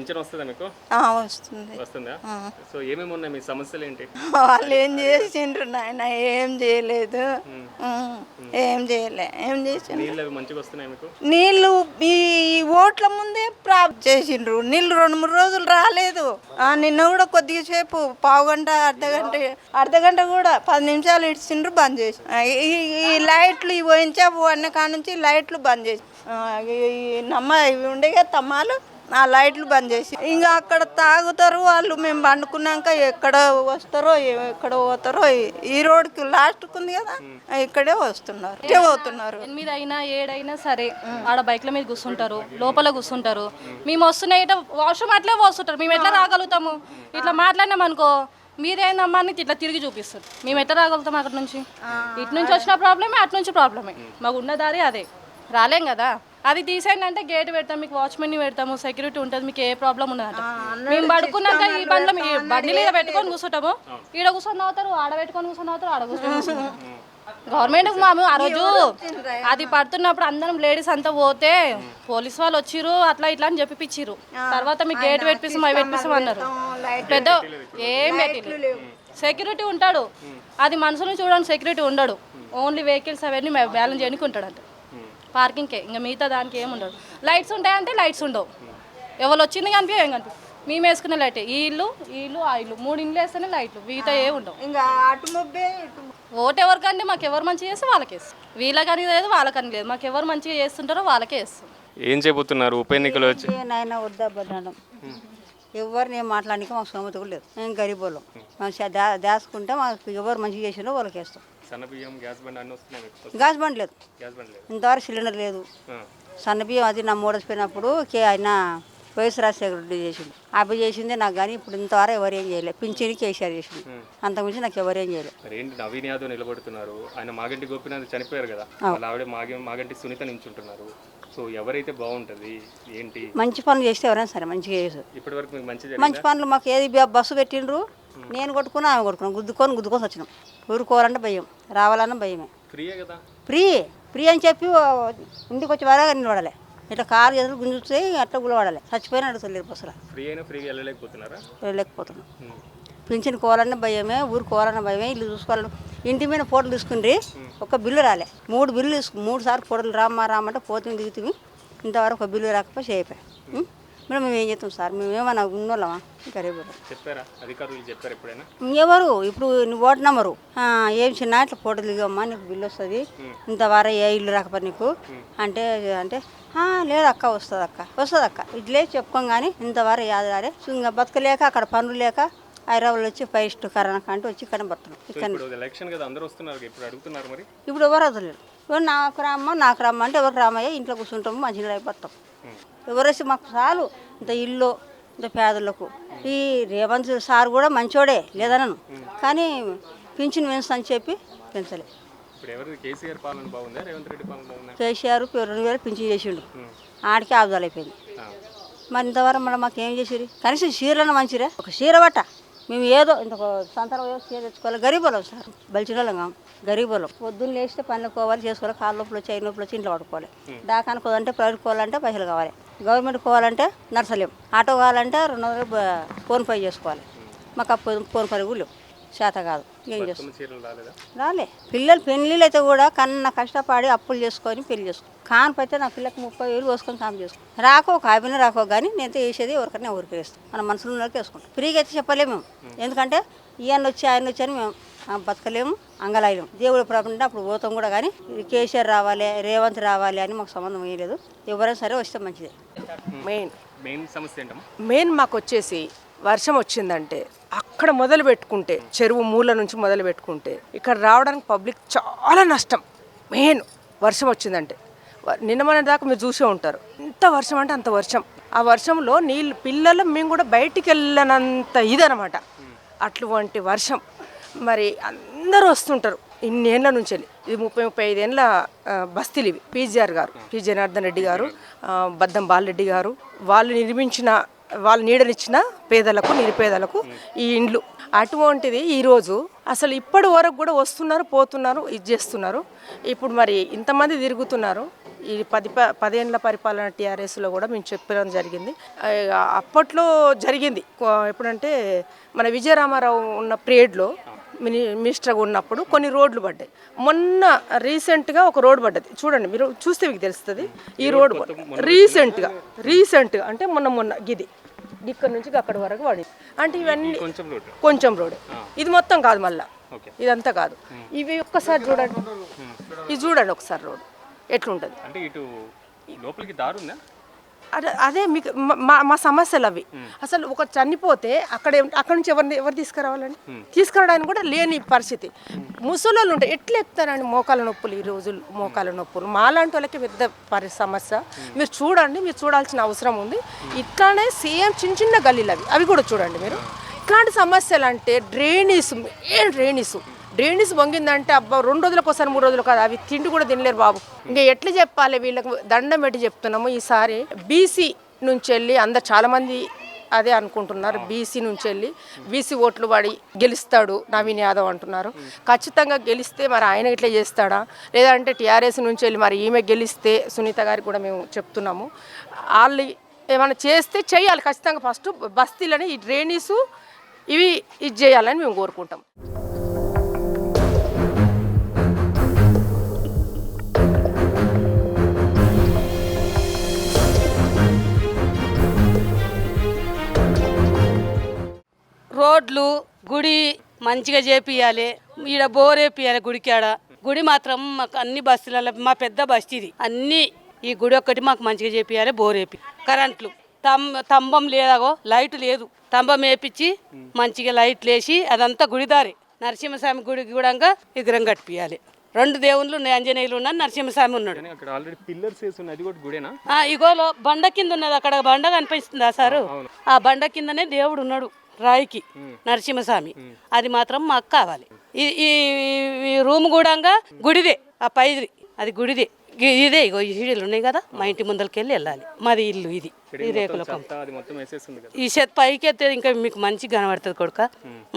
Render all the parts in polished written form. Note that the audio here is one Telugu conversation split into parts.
పింఛన్ వస్తుందా మీకు? వస్తుంది. వస్తుందా? సో ఏమేమి ఉన్నాయి మీ సమస్యలు ఏంటి? వాళ్ళు ఏం చేసిండ్రు నాయన? ఏం చేయలేదు. ఏం చేయలే. ఏం చేసిండ్రు? నీళ్ళు అవి మంచిగా వస్తున్నాయి మీకు? నీళ్ళు ఈ ఓట్ల ముందే ప్రాప్తి చేసిండ్రు. నీళ్ళు 2-3 రోజులు రాలేదు. నిన్న కూడా కొద్దిగా సేపు పావుగంట అర్ధగంట కూడా 10 నిమిషాలు ఇచ్చిండ్రు, బంద్ చేసి. ఈ లైట్లు ఈ పోయించాపు అన్న కాడ నుంచి లైట్లు బంద్ చేసి, ఇవి ఉండేగా తమ్మాలు, ఆ లైట్లు బంద్ చేసి ఇంకా అక్కడ తాగుతారు వాళ్ళు. మేము పండుకున్నాక ఎక్కడ వస్తారో ఎక్కడ పోతారో. ఈ రోడ్కి లాస్ట్కి ఉంది కదా, ఇక్కడే వస్తున్నారు, ఇక్కడే పోతున్నారు. 8 అయినా 7 అయినా సరే ఆడ బైక్ల మీద కూర్చుంటారు, లోపల కూర్చుంటారు. మేము వస్తున్నాయి ఇట్లా వాష్రూమ్ అట్లే పోస్తుంటారు. మేము ఎట్లా రాగలుగుతాము? ఇట్లా మాట్లాడినాం అనుకో, మీరేందమ్మా అని ఇట్లా తిరిగి చూపిస్తారు. మేము ఎట్లా రాగలుగుతాం అక్కడ నుంచి? ఇటు నుంచి వచ్చిన ప్రాబ్లమే, అటు నుంచి ప్రాబ్లమే. మాకు ఉన్న దారి అదే, రాలేం కదా. అది తీసేయండి అంటే గేట్ పెడతాం, మీకు వాచ్మెన్ని పెడతాము, సెక్యూరిటీ ఉంటుంది, మీకు ఏ ప్రాబ్లం ఉండదంట. మేము పడుకున్నాక ఈ బండ్ల బండి మీద పెట్టుకొని కూర్చుంటాము. ఈడ కూర్చొని అవుతారు, ఆడ పెట్టుకొని కూర్చొని అవుతారు, ఆడ కూర్చొని. గవర్నమెంట్ మాము ఆ రోజు అది పడుతున్నప్పుడు అందరం లేడీస్ అంతా పోతే పోలీస్ వాళ్ళు వచ్చిర్రు, అట్లా ఇట్లా అని చెప్పిచ్చిర్రు. తర్వాత మీకు గేట్ పెట్టిస్తాం అవి పెట్టిస్తాం అన్నారు. పెద్ద ఏం పెట్టింది. సెక్యూరిటీ ఉంటాడు, అది మనుషులను చూడడానికి సెక్యూరిటీ ఉండడు. ఓన్లీ వెహికల్స్ అవన్నీ బ్యాలెన్స్ చేయడానికి ఉంటాడంట, పార్కింగ్కే. ఇంకా మిగతా దానికి ఏమి ఉండదు. లైట్స్ ఉంటాయంటే లైట్స్ ఉండవు. ఎవరు వచ్చింది కనిపి ఏం కనిపి మేము వేసుకునే లైటే. ఈ ఇల్లు ఆ ఇల్లు 3 ఇండ్లు వేస్తేనే లైట్లు, మిగతా ఏ ఉండవు. ఇంకా అటు మొబ్బే ఓటు ఎవరికంటే మాకు ఎవరు మంచిగా చేస్తే వాళ్ళకే వేస్తాం. వీళ్ళకని లేదు వాళ్ళకని లేదు, మాకు ఎవరు మంచిగా చేస్తుంటారో వాళ్ళకే వేస్తాం. ఏం చెబుతున్నారు ఉప ఎన్నికలు వచ్చి? నాయన వద్దబ్బడ్డాను. ఎవరిని ఏం మాట్లాడానికి మాకు సొమ్మత కూడా లేదు. మేము గరీబోళ్ళం. మంచిగా దాచుకుంటే మాకు ఎవరు మంచిగా చేసినా వాళ్ళకి వేస్తాం. సన్నబియ్యం, గ్యాస్ బండ్ అన్నీ వస్తున్నాయి. గ్యాస్ బండ్ లేదు, ఇంతవరకు సిలిండర్ లేదు. సన్నబియ్యం అది నా మూడసిపోయినప్పుడు ఆయన వైఎస్ రాజశేఖర రెడ్డి చేసిండు. అవి చేసిందే నాకు, కానీ ఇప్పుడు ఇంతవరకు ఎవరేం చేయలేదు. పింఛన్కి కేసీఆర్ చేసిండు, అంతకుమించి నాకు ఎవరేం చేయలేదు. ఏంటి నవీన్ యాదవ్ నిలబడుతున్నారు, ఆయన మాగంటి గోపీనాథ్ చనిపోయారు కదా, వాళ్ళ ఆవిడ మాగంటి సునీత నించుంటున్నారు. సో ఎవరైతే బాగుంటుంది ఏంటి? మంచి పనులు చేస్తే ఎవరైనా సరే మంచిగా చేస్తారు. ఇప్పటి వరకు మీకు మంచి పనులు మాకు ఏది బస్సు పెట్టిండ్రు, నేను కొట్టుకున్నా ఆమె కొట్టుకున్నాను, గుద్దుకొని వచ్చినాం. ఊరుకోవాలంటే భయం, రావాలన్నా భయమే. ఫ్రీయే కదా, ఫ్రీ అని చెప్పి ఇంటికి వచ్చి వరగా నిలబడాలి. ఇట్లా కారు చేతులు గుంజుతాయి, అట్లా గులబడాలి. చచ్చిపోయినా అడుగుతలేరు బస్సులో. ఫ్రీగా వెళ్ళలేకపోతున్నాం. పింఛన్ కోవాలన్నా భయమే, ఊరు కోవాలన్నా భయమే. ఇల్లు చూసుకోవాలన్నా ఇంటి మీద ఫోటోలు తీసుకుండ్రి, ఒక బిల్లు రాలే. 3 బిల్లు 3 సార్లు ఫోటోలు రామంటే పోతుంది దిగుతుంది. ఇంతవరకు ఒక బిల్లు రాకపోతే చేయపోయి. మేడం మేము ఏం చేస్తాం సార్? మేమేమన్నా ఉన్నోళ్ళమా? గరీబ్ చెప్పారా అధికారులు? చెప్పారు ఎప్పుడైనా? ఎవరు ఇప్పుడు నువ్వు ఓటు నెంబరు ఏం చిన్న ఇట్లా ఫోటోలు దిగమ్మా, నీకు బిల్లు వస్తుంది, ఇంతవరకు ఏ ఇల్లు రాకపోతే నీకు అంటే లేదు అక్క, వస్తుంది అక్క ఇట్లే చెప్పుకోం. కానీ ఇంతవరకు యాదారే ఇంకా బతకలేక అక్కడ పనులు లేక హైదరాబాద్ వచ్చి ఫైస్ట్ కరోనా కంటూ వచ్చి ఇక్కడ బతున్నాం. ఇప్పుడు ఎవరు వదలలేరు. నాకు రమ్మ అంటే ఎవరికి రామయ్య, ఇంట్లో కూర్చుంటాము, మంచిగా అయిపోతాం. ఎవరేసి మాకు చాలు ఇంత ఇల్లు, ఇంత పేదలకు. ఈ రేవంత్ సార్ కూడా మంచోడే లేదనను, కానీ పింఛన్ పెంచుతాను చెప్పి పెంచలే. కేసీఆర్ 2000 పింఛన్ చేసిండు, ఆడికి ఆబ్దాలు అయిపోయింది. మరి ఇంతవరకు మళ్ళీ మాకు ఏం చేసిరు? కనీసం చీరలను మంచిరే, ఒక చీర బట్ట మేము ఏదో ఇంత సంతరం చీర తెచ్చుకోవాలి. గరీబోళ్ళం సార్, బలిచినోళ్ళం కాము, గరీబోళ్ళం. పొద్దున్న లేస్తే పనులు పోవాలి, చేసుకోవాలి, కాళ్ళ నొప్పులు వచ్చి ఐదు నొప్పులు వచ్చి ఇంట్లో పడుకోవాలి. డాకానికి పోవాలంటే ప్రైవేట్ పోవాలంటే పైసలు కావాలి, గవర్నమెంట్ పోవాలంటే నర్సలేం, ఆటో కావాలంటే 200 ఫోన్ పే చేసుకోవాలి. మాకు ఆ ఫోన్ పే కూడా లేవు, చేత కాదు. ఏం చేస్తాం? రాలే. పిల్లలు పెళ్ళిళ్ళు అయితే కూడా కన్నా కష్టపడి అప్పులు చేసుకొని పెళ్లి చేసుకో. కానిపోతే నా పిల్లకి 30,000 పోసుకొని కామ్ చేసుకో. రాకో కాపిన రాకో కానీ నేనైతే వేసేది ఎవరికైనా ఊరికి వేస్తాం. మన మనసులో ఉన్నకి వేసుకుంటాం. ఫ్రీగా అయితే చెప్పలేము మేము, ఎందుకంటే ఆయన వచ్చి అని మేము బతకలేము, అంగలాయలేము. దేవుడు ప్రాబ్లం అప్పుడు పోతాం కూడా. కానీ కేసీఆర్ రావాలి, రేవంత్ రావాలి అని మాకు సంబంధం వేయలేదు. ఎవరైనా సరే వస్తే మంచిదే. మెయిన్ మాకు వచ్చేసి వర్షం వచ్చిందంటే అక్కడ మొదలు పెట్టుకుంటే, చెరువు మూల నుంచి మొదలు పెట్టుకుంటే ఇక్కడ రావడానికి పబ్లిక్ చాలా నష్టం. మెయిన్ వర్షం వచ్చిందంటే నిన్న మొన్న దాకా మీరు చూసే ఉంటారు, ఎంత వర్షం అంటే అంత వర్షం. ఆ వర్షంలో నీళ్ళు పిల్లలు మేము కూడా బయటికి వెళ్ళనంత ఇదనమాట. అటువంటి వర్షం మరి అందరూ వస్తుంటారు ఇన్నేళ్ల నుంచి. ఇది 30-35 ఏళ్ళ బస్తీలు ఇవి. పీజీఆర్ గారు, పి జనార్దన్ రెడ్డి గారు, బద్దం బాలరెడ్డి గారు వాళ్ళు నీడనిచ్చిన పేదలకు, నిరుపేదలకు ఈ ఇండ్లు. అటువంటిది ఈరోజు అసలు ఇప్పటి వరకు కూడా వస్తున్నారు, పోతున్నారు, ఇది చేస్తున్నారు. ఇప్పుడు మరి ఇంతమంది తిరుగుతున్నారు, ఈ 10 ఏళ్ళ పరిపాలన టీఆర్ఎస్లో కూడా మేము చెప్పడం జరిగింది. అప్పట్లో జరిగింది ఎప్పుడంటే మన విజయరామారావు ఉన్న పీరియడ్లో మినిస్టర్గా ఉన్నప్పుడు కొన్ని రోడ్లు పడ్డాయి. మొన్న రీసెంట్గా ఒక రోడ్ పడ్డది, చూడండి మీరు చూస్తే మీకు తెలుస్తుంది. ఈ రోడ్ రీసెంట్గా అంటే మొన్న గిది ఇక్కడ నుంచి అక్కడి వరకు పడింది. అంటే ఇవన్నీ కొంచెం రోడ్, ఇది మొత్తం కాదు, మళ్ళీ ఇదంతా కాదు. ఇవి ఒక్కసారి చూడండి, ఇది చూడండి ఒకసారి రోడ్ ఎట్లుంటుంది. అంటే ఇటు లోపలికి దారి ఉందా? అదే మీకు మా సమస్యలు అవి. అసలు ఒక చనిపోతే అక్కడ నుంచి ఎవరు తీసుకురావాలండి? తీసుకురావడానికి కూడా లేని పరిస్థితి. ముసలోళ్ళు ఉంటాయి, ఎట్లా ఎక్కుతారండి? మోకాల నొప్పులు, ఈ రోజులు మోకాల నొప్పులు మాలాంటి వాళ్ళకి పెద్ద సమస్య. మీరు చూడండి, మీరు చూడాల్సిన అవసరం ఉంది. ఇట్లానే సేమ్ చిన్న గల్లీలు అవి కూడా చూడండి మీరు. ఇట్లాంటి సమస్యలు అంటే డ్రైనేజ్ వంగిందంటే అబ్బా 2 రోజులకు ఒకసారి 3 రోజులు కాదు, అవి తిండి కూడా తినలేరు బాబు. ఇంకా ఎట్లా చెప్పాలి వీళ్ళకి? దండం పెట్టి చెప్తున్నాము. ఈసారి బీసీ నుంచి వెళ్ళి అందరు చాలామంది అదే అనుకుంటున్నారు. బీసీ నుంచి వెళ్ళి బీసీ ఓట్లు పడి గెలుస్తాడు నవీన్ యాదవ్ అంటున్నారు. ఖచ్చితంగా గెలిస్తే మరి ఆయన ఇట్లా చేస్తాడా, లేదంటే టీఆర్ఎస్ నుంచి వెళ్ళి మరి ఈమె గెలిస్తే సునీత గారికి కూడా మేము చెప్తున్నాము, వాళ్ళు ఏమైనా చేస్తే చేయాలి ఖచ్చితంగా. ఫస్ట్ బస్తీలని ఈ డ్రైనేజు ఇది చేయాలని మేము కోరుకుంటాం. రోడ్లు గుడి మంచిగా చేపియాలి, ఈడ బోరేపియాలి గుడికాడ. గుడి మాత్రం మాకు అన్ని బస్తీలలో, మా పెద్ద బస్తీ ఇది, అన్ని ఈ గుడి ఒక్కటి మాకు మంచిగా చేపియాలి. బోరేపి కరెంట్లు స్తంభం లేదాగో, లైట్ లేదు, స్తంభం వేపించి మంచిగా లైట్లు వేసి అదంతా గుడిదారి. నరసింహస్వామి గుడికి కూడా విగ్రహం కట్టియాలి. 2 దేవుళ్ళు ఉన్నాయి, ఆంజనేయులు ఉన్నారు, నరసింహస్వామి ఉన్నాడు. ఇగోలో బండ కింద ఉన్నది, అక్కడ బండ కనిపిస్తుందా సారు? ఆ బండ కిందనే దేవుడు ఉన్నాడు రాయికి, నరసింహస్వామి. అది మాత్రం మాకు కావాలి. ఈ రూమ్ కూడా గుడిదే, ఆ పైది అది గుడిదే. ఇదే ఇగో ఈ సీడీలు ఉన్నాయి కదా, మా ఇంటి ముందరికి వెళ్ళాలి. మాది ఇల్లు ఇది, ఈ రేకుల ఈ చెత్త పైకి ఎత్తే ఇంకా మీకు మంచిగా కనబడుతుంది కొడుక.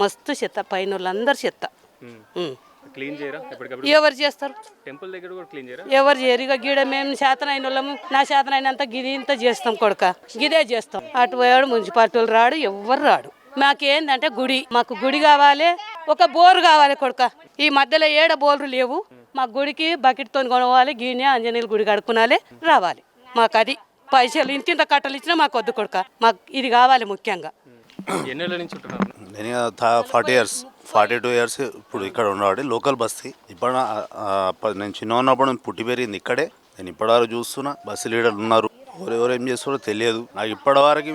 మస్తు చెత్త, పైన వాళ్ళందరు చెత్త. ఎవరు చేస్తారు? ఎవరు చేయరు. ఇక గీడ మేము శాతనైన వాళ్ళము, నా శాతనైనంత గిది ఇంత చేస్తాం కొడుక, గిదే చేస్తాం. అటు పోయాడు మున్సిపాలిటీ వాళ్ళు రాడు, ఎవరు రాడు. మాకేందంటే గుడి, మాకు గుడి కావాలి, ఒక బోరు కావాలి కొడుక. ఈ మధ్యలో ఏడ బోర్లు లేవు. మా గుడికి బకెట్తో కొనవాలి, గీనే ఆంజనేయులు గుడి కడుక్కునాలి, రావాలి. మాకు అది పైసలు ఇంత కట్టలు ఇచ్చినా మాకు వద్దు కొడుక, మాకు ఇది కావాలి ముఖ్యంగా. నేను 40 years 42 years ఇప్పుడు ఇక్కడ ఉన్నవాడి లోకల్ బస్తీ. ఇప్పుడు నేను చిన్న ఉన్నప్పుడు నేను పుట్టి పెరిగింది ఇక్కడే. నేను ఇప్పటివరకు చూస్తున్నా బస్సు లీడర్లు ఉన్నారు, ఎవరెవరు ఏం చేస్తారో తెలియదు నాకు. ఇప్పటివరకు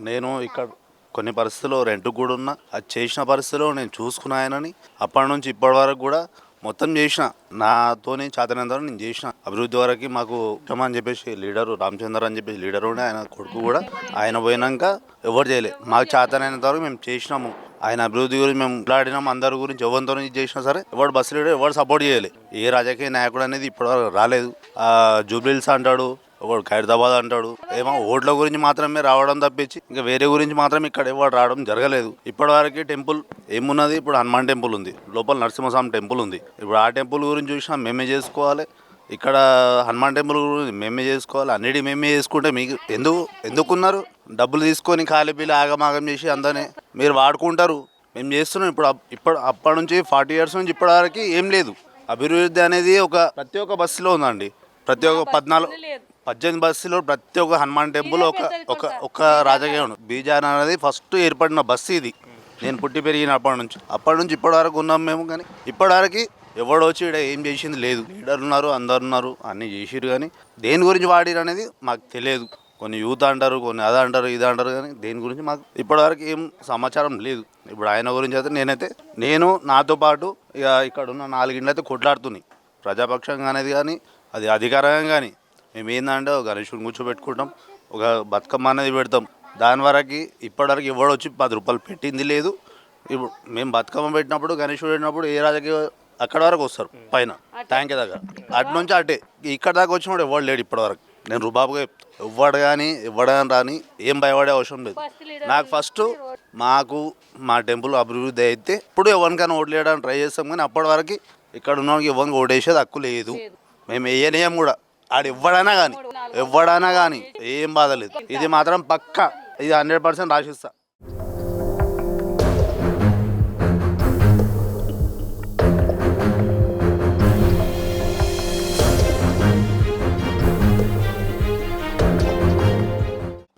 నేను ఇక్కడ కొన్ని పరిస్థితుల్లో రెంట్కు కూడా ఉన్నా, అది చేసిన పరిస్థితిలో నేను చూసుకున్నాయనని. అప్పటి నుంచి ఇప్పటి వరకు కూడా మొత్తం చేసిన, నాతోనే చేతనంత నేను చేసిన అభివృద్ధి వరకు. మాకు క్షమ అని చెప్పేసి లీడరు రామచంద్ర అని చెప్పేసి లీడర్ ఉండే, ఆయన కొడుకు కూడా. ఆయన పోయినాక ఎవరు చేయలేదు, మాకు చేతనైనంత వరకు మేము చేసినాము. ఆయన అభివృద్ధి గురించి మేము మాట్లాడినాము, అందరి గురించి ఎవరితో చేసినా సరే. ఎవరు బస్సు లీడర్ ఎవరు సపోర్ట్ చేయలేదు. ఏ రాజకీయ నాయకుడు అనేది ఇప్పటివరకు రాలేదు. జూబ్లీహిల్స్ అంటాడు, ఒకడు ఖైరతాబాద్ అంటాడు. ఏమో ఓట్ల గురించి మాత్రమే రావడం తప్పించి ఇంకా వేరే గురించి మాత్రం ఇక్కడ ఎవరు రావడం జరగలేదు. ఇప్పటివరకు టెంపుల్ ఏమున్నది, ఇప్పుడు హనుమాన్ టెంపుల్ ఉంది, లోపల నరసింహస్వామి టెంపుల్ ఉంది. ఇప్పుడు ఆ టెంపుల్ గురించి చూసినా మేమే చేసుకోవాలి, ఇక్కడ హనుమాన్ టెంపుల్ గురించి మేమే చేసుకోవాలి. అన్నిటి మేమే చేసుకుంటే మీకు ఎందుకున్నారు? డబ్బులు తీసుకొని ఖాళీపీలు ఆగమాగం చేసి అందరినీ మీరు వాడుకుంటారు. మేము చేస్తున్నాం. అప్పటి నుంచి 40 years నుంచి ఇప్పటివరకు ఏం లేదు. అభివృద్ధి అనేది ప్రతి ఒక్క బస్సులో ఉందండి. ప్రతి ఒక్క 18 బస్సులో ప్రతి ఒక్క హనుమాన్ టెంపుల్ ఒక రాజకీయం. బీజార్ అనేది ఫస్ట్ ఏర్పడిన బస్సు ఇది. నేను పుట్టి పెరిగినప్పటి నుంచి ఇప్పటి వరకు ఉన్నాం మేము. కానీ ఇప్పటివరకు ఎవడో వచ్చి ఇక్కడ ఏం చేసింది లేదు. లీడర్లు ఉన్నారు, అందరు ఉన్నారు, అన్నీ చేసిరు. కానీ దేని గురించి వాడిరు అనేది మాకు తెలియదు. కొన్ని యూత్ అంటారు, కొన్ని అది అంటారు, ఇది అంటారు. కానీ దేని గురించి మాకు ఇప్పటివరకు ఏం సమాచారం లేదు. ఇప్పుడు ఆయన గురించి అయితే నేను నాతో పాటు ఇక్కడ ఉన్న 4 ఇండ్లు అయితే కొట్లాడుతున్నాయి. ప్రజాపక్షంగా అనేది కానీ అది అధికారంగా కానీ మేము ఏంటంటే ఒక గణేశుని కూర్చోబెట్టుకుంటాం, ఒక బతుకమ్మ అనేది పెడతాం. దాని వరకు ఇప్పటివరకు ఎవడు వచ్చి 10 రూపాయలు పెట్టింది లేదు. ఇప్పుడు మేము బతుకమ్మ పెట్టినప్పుడు, గణేశుడు పెట్టినప్పుడు ఏ రాజకీయ అక్కడ వరకు వస్తారు పైన ట్యాంక్ దగ్గర, అటు నుంచి అటే ఇక్కడ దాకా వచ్చినప్పుడు ఎవడు లేడు ఇప్పటివరకు. నేను రుబాబుగా చెప్తాను, ఎవడని రాని ఏం భయపడే అవసరం లేదు. నాకు ఫస్ట్ మా టెంపుల్ అభివృద్ధి అయితే ఇప్పుడు ఎవరికైనా ఓట్లు వేయడానికి ట్రై చేస్తాం. కానీ అప్పటి వరకు ఇక్కడ ఉన్న ఎవరికి ఓటేసేది హక్కు లేదు. మేము వేయనేయం కూడా. ఆడు ఎవడైనా కానీ ఏం బాధ లేదు. ఇది మాత్రం పక్కా, ఇది 100% రాసిస్తా.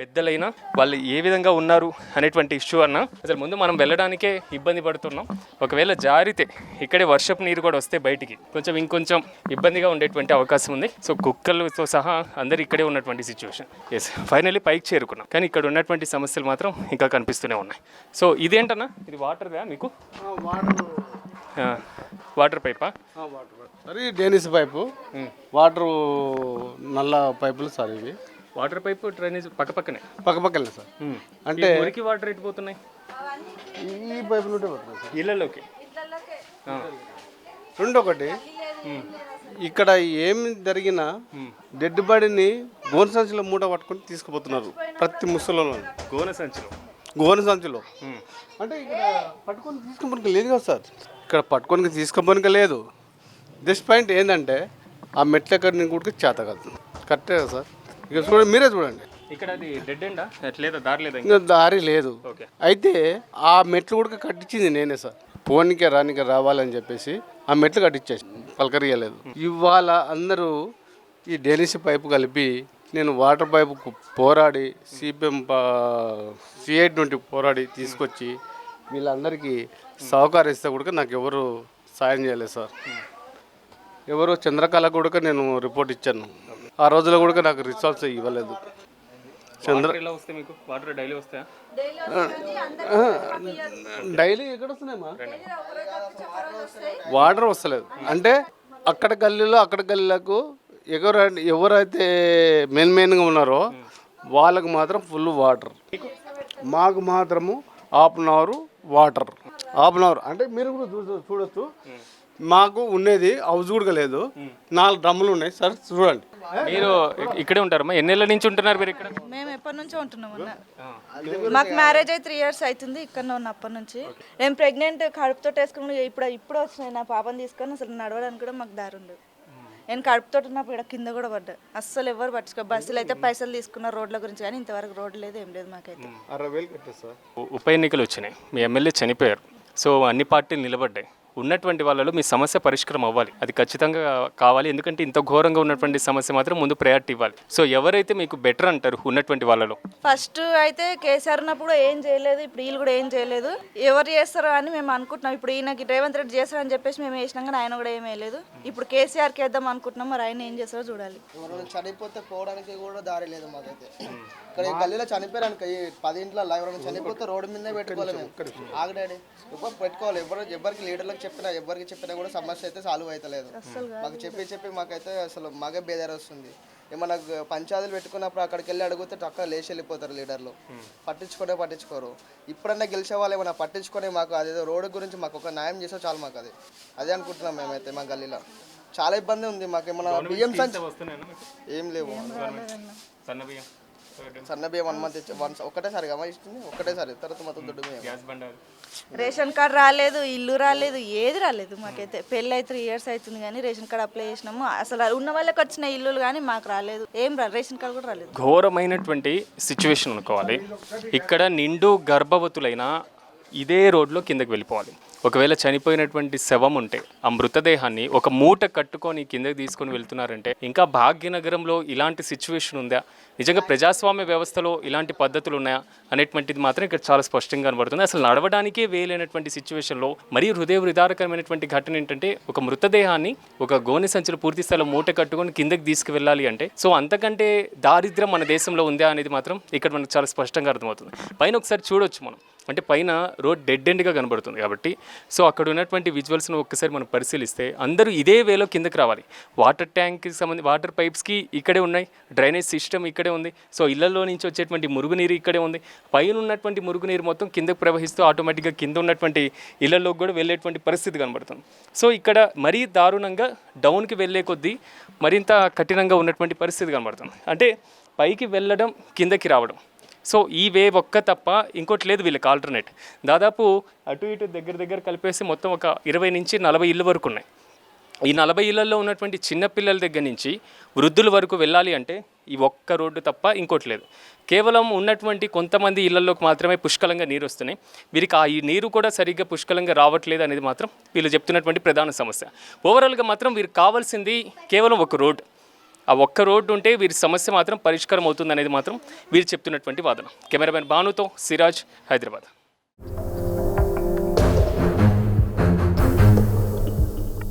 పెద్దలైనా వాళ్ళు ఏ విధంగా ఉన్నారు అనేటువంటి ఇష్యూ అన్న అసలు ముందు మనం వెళ్ళడానికే ఇబ్బంది పడుతున్నాం. ఒకవేళ జారితే ఇక్కడే వర్షపు నీరు కూడా వస్తే బయటికి ఇంకొంచెం ఇబ్బందిగా ఉండేటువంటి అవకాశం ఉంది. సో కుక్కలతో సహా అందరు ఇక్కడే ఉన్నటువంటి సిచ్యువేషన్. ఎస్, ఫైనల్లీ పైకి చేరుకున్నాం, కానీ ఇక్కడ ఉన్నటువంటి సమస్యలు మాత్రం ఇంకా కనిపిస్తూనే ఉన్నాయి. సో ఇదేంటన్నా, ఇది వాటర్గా మీకు వాటర్ పైపా? సరే, డేనిస్ పైపు, వాటర్ నల్ల పైపులు సార్. ఇవి వాటర్ పైపు డ్రైనేజ్ పక్కనే సార్. అంటే మురికి వాటర్ ఎటు పోతున్నాయి? ఈ పైపు నుండి పడుతుంది సార్ ఇళ్ళలోకి. రెండొకటి, ఇక్కడ ఏం జరిగినా డెడ్ బాడీని గోన సంచిలో మూట పట్టుకొని తీసుకుపోతున్నారు ప్రతి ముసలిలో. గోన సంచిలో అంటే ఇక్కడ పట్టుకొని తీసుకుపోనికి లేదు కదా సార్. ఇక్కడ పట్టుకొని తీసుకుపోనికి లేదు. జస్ట్ పాయింట్ ఏంటంటే ఆ మెట్ల ఎక్కడిని కూడా చేత కాదు. కరెక్టే కదా సార్. ఇక చూడండి, మీరే చూడండి, ఇక్కడ అది డెడ్ ఎండా లేదా దారి లేదా? ఇంకా దారి లేదు. అయితే ఆ మెట్లు కూడా కట్టించింది నేనే సార్. పోనీకే రానికే రావాలని చెప్పేసి ఆ మెట్లు కట్టించేసి పలకరియలేదు. ఇవాళ అందరూ ఈ డెనిస్ పైపు కలిపి నేను వాటర్ పైపు పోరాడి C8 నుండి పోరాడి తీసుకొచ్చి వీళ్ళందరికీ సహకరిస్తే కూడా నాకు ఎవరు సాయం చేయలేదు సార్. ఎవరో చంద్రకళ కూడా నేను రిపోర్ట్ ఇచ్చాను. ఆ రోజులో కూడా నాకు రిసాల్ట్స్ ఇవ్వలేదు. డైలీ ఎక్కడ వస్తున్నాయమ్మా? వాటర్ వస్తలేదు. అంటే అక్కడ గల్లీలకు ఎవరైతే మెయిన్గా ఉన్నారో వాళ్ళకు మాత్రం ఫుల్ వాటర్, మాకు మాత్రము ½ వాటర్. ½ అంటే మీరు కూడా చూడొచ్చు. మాకు ఉండేది హౌస్ కూడా లేదు, 4 డ్రమ్ములు ఉన్నాయి సార్. చూడండి, మీరు ఇక్కడే ఉంటారమ్మా? ఎన్నేళ్ళ నుంచి ఉంటున్నారు మీరు ఇక్కడ? మేము ఎప్పటి నుంచో ఉంటున్నాం అన్న. మాకు మ్యారేజ్ అయి 3 years అవుతుంది. ఇక్కడనే ఉన్న అప్పటి నుంచి. నేను ప్రెగ్నెంట్ కడుపుతో వేసుకుని ఇప్పుడు వచ్చినాయి నా పాపని తీసుకొని. అసలు నడవడానికి కూడా మాకు దారి ఉండదు. నేను కడుపుతో ఉన్నప్పుడు ఇక్కడ కింద కూడా పడ్డా. అస్సలు ఎవరు పట్టించుకో. బస్సులు అయితే పైసలు తీసుకున్న రోడ్ల గురించి, కానీ ఇంతవరకు రోడ్డు లేదు, ఏం లేదు మాకైతే. 60,000 కట్టే సార్. ఉప ఎన్నికలు వచ్చినాయి, మీ ఎమ్మెల్యే చనిపోయారు. సో అన్ని పార్టీలు నిలబడ్డాయి. ఉన్నటువంటి వాళ్ళలో మీ సమస్య పరిష్కారం అవ్వాలి, అది ఖచ్చితంగా కావాలి. ఎందుకంటే ఇంత ఘోరంగా ఉన్నటువంటి సమస్య మాత్రం ముందు ప్రయారిటీ ఇవ్వాలి. సో ఎవరైతే మీకు బెటర్ అంటారు ఉన్నటువంటి వాళ్ళలో? ఫస్ట్ అయితే కేసీఆర్ ఉన్నప్పుడు ఏం చేయలేదు, ఇప్పుడు వీళ్ళు కూడా ఏం చేయలేదు. ఎవరు చేస్తారో అని మేము అనుకుంటున్నాం. ఇప్పుడు ఈయనకి రేవంత్ రెడ్డి చేస్తారని చెప్పేసి మేము వేసినాం, కానీ ఆయన కూడా ఏం వేయలేదు. ఇప్పుడు కేసీఆర్కి వేద్దాం అనుకుంటున్నాం, మరి ఆయన ఏం చేస్తారో చూడాలి. చనిపోతే పోవడానికి కూడా దారి లేదు మాకైతే. ఇక్కడ ఈ గల్లీలో చనిపోయారు అనుకో, 10 ఇంట్లో ఎవరైనా చనిపోతే రోడ్డు మీదే పెట్టుకోవాలి. మేము ఆగడాడి ఎవరు పెట్టుకోవాలి. ఎవరికి లీడర్లకు ఎవరికి చెప్పినా కూడా సమస్య అయితే సాల్వ్ అవుతలేదు. మాకు చెప్పి మాకైతే అసలు మాకే బేదారి వస్తుంది. ఏమన్నా పంచాయతీలు పెట్టుకున్నప్పుడు అక్కడికి వెళ్ళి అడిగితే అక్కడ లేచి వెళ్ళిపోతారు లీడర్లు. పట్టించుకోరు. ఇప్పుడన్నా గెలిచే వాళ్ళు ఏమన్నా పట్టించుకొని మాకు అదేదో రోడ్డు గురించి మాకు ఒక న్యాయం చేస్తే చాలు. మాకు అదే అనుకుంటున్నాం మేమైతే. మా గల్లీలో చాలా ఇబ్బంది ఉంది. మాకు ఏమన్నా బియ్యం ఏం లేవు. సన్న బియ్యం 1 month ఒకటేసారి ఇస్తుంది. ఒకటేసారి తర్వాత మొత్తం దుడ్డు బియ్యం. రేషన్ కార్డు రాలేదు, ఇల్లు రాలేదు, ఏది రాలేదు మాకైతే. పెళ్ళి అయితే 3 years అవుతుంది, కానీ రేషన్ కార్డు అప్లై చేసినాము. అసలు ఉన్న వాళ్ళకి వచ్చిన ఇల్లులు కానీ మాకు రాలేదు, ఏం రేషన్ కార్డు కూడా రాలేదు. ఘోరమైనటువంటి సిచ్యువేషన్ అనుకోవాలి. ఇక్కడ నిండు గర్భవతులైన ఇదే రోడ్లో కిందకి వెళ్ళిపోవాలి. ఒకవేళ చనిపోయినటువంటి శవం ఉంటే ఆ మృతదేహాన్ని ఒక మూట కట్టుకొని కిందకి తీసుకొని వెళ్తున్నారంటే ఇంకా భాగ్యనగరంలో ఇలాంటి సిచ్యువేషన్ ఉందా? నిజంగా ప్రజాస్వామ్య వ్యవస్థలో ఇలాంటి పద్ధతులు ఉన్నాయా అనేటువంటిది మాత్రం ఇక్కడ చాలా స్పష్టంగా కనబడుతుంది. అసలు నడవడానికే వేలైనటువంటి సిచ్యువేషన్లో మరీ హృదయ విదారకరమైనటువంటి ఘటన ఏంటంటే ఒక మృతదేహాన్ని ఒక గోనె సంచులు పూర్తి స్థాయిలో మూట కట్టుకొని కిందకి తీసుకువెళ్ళాలి అంటే సో అంతకంటే దారిద్ర్యం మన దేశంలో ఉందా అనేది మాత్రం ఇక్కడ మనకు చాలా స్పష్టంగా అర్థమవుతుంది. పైన ఒకసారి చూడొచ్చు మనం, అంటే పైన రోడ్ డెడ్ ఎండ్గా కనబడుతుంది కాబట్టి సో అక్కడ ఉన్నటువంటి విజువల్స్ను ఒక్కసారి మనం పరిశీలిస్తే అందరూ ఇదే వేలో కిందకి రావాలి. వాటర్ ట్యాంక్కి సంబంధించి వాటర్ పైప్స్కి ఇక్కడే ఉన్నాయి, డ్రైనేజ్ సిస్టమ్ ఇక్కడే ఉంది. సో ఇళ్లలో నుంచి వచ్చేటువంటి మురుగునీరు ఇక్కడే ఉంది. పైన ఉన్నటువంటి మురుగునీరు మొత్తం కిందకు ప్రవహిస్తూ ఆటోమేటిక్గా కింద ఉన్నటువంటి ఇళ్లలోకి కూడా వెళ్ళేటువంటి పరిస్థితి కనబడుతుంది. సో ఇక్కడ మరీ దారుణంగా డౌన్కి వెళ్ళే కొద్దీ మరింత కఠినంగా ఉన్నటువంటి పరిస్థితి కనబడుతుంది. అంటే పైకి వెళ్ళడం, కిందకి రావడం. సో ఈ వే ఒక్క తప్ప ఇంకోటి లేదు వీళ్ళకి ఆల్టర్నేట్. దాదాపు అటు ఇటు దగ్గర కలిపేసి మొత్తం ఒక 20 నుంచి 40 ఇళ్ళు వరకు ఉన్నాయి. ఈ 40 ఇళ్లలో ఉన్నటువంటి చిన్నపిల్లల దగ్గర నుంచి వృద్ధుల వరకు వెళ్ళాలి అంటే ఈ ఒక్క రోడ్డు తప్ప ఇంకోటి లేదు. కేవలం ఉన్నటువంటి కొంతమంది ఇళ్లలోకి మాత్రమే పుష్కలంగా నీరు వస్తున్నాయి. వీరికి ఈ నీరు కూడా సరిగ్గా పుష్కలంగా రావట్లేదు అనేది మాత్రం వీళ్ళు చెప్తున్నటువంటి ప్రధాన సమస్య. ఓవరాల్గా మాత్రం వీరికి కావాల్సింది కేవలం ఒక రోడ్డు. ఆ ఒక్క రోడ్డు ఉంటే వీరి సమస్య మాత్రం పరిష్కారం అవుతుంది అనేది మాత్రం వీరు చెప్తున్నటువంటి వాదన. కెమెరామెన్ భానుతో సిరాజ్, హైదరాబాద్.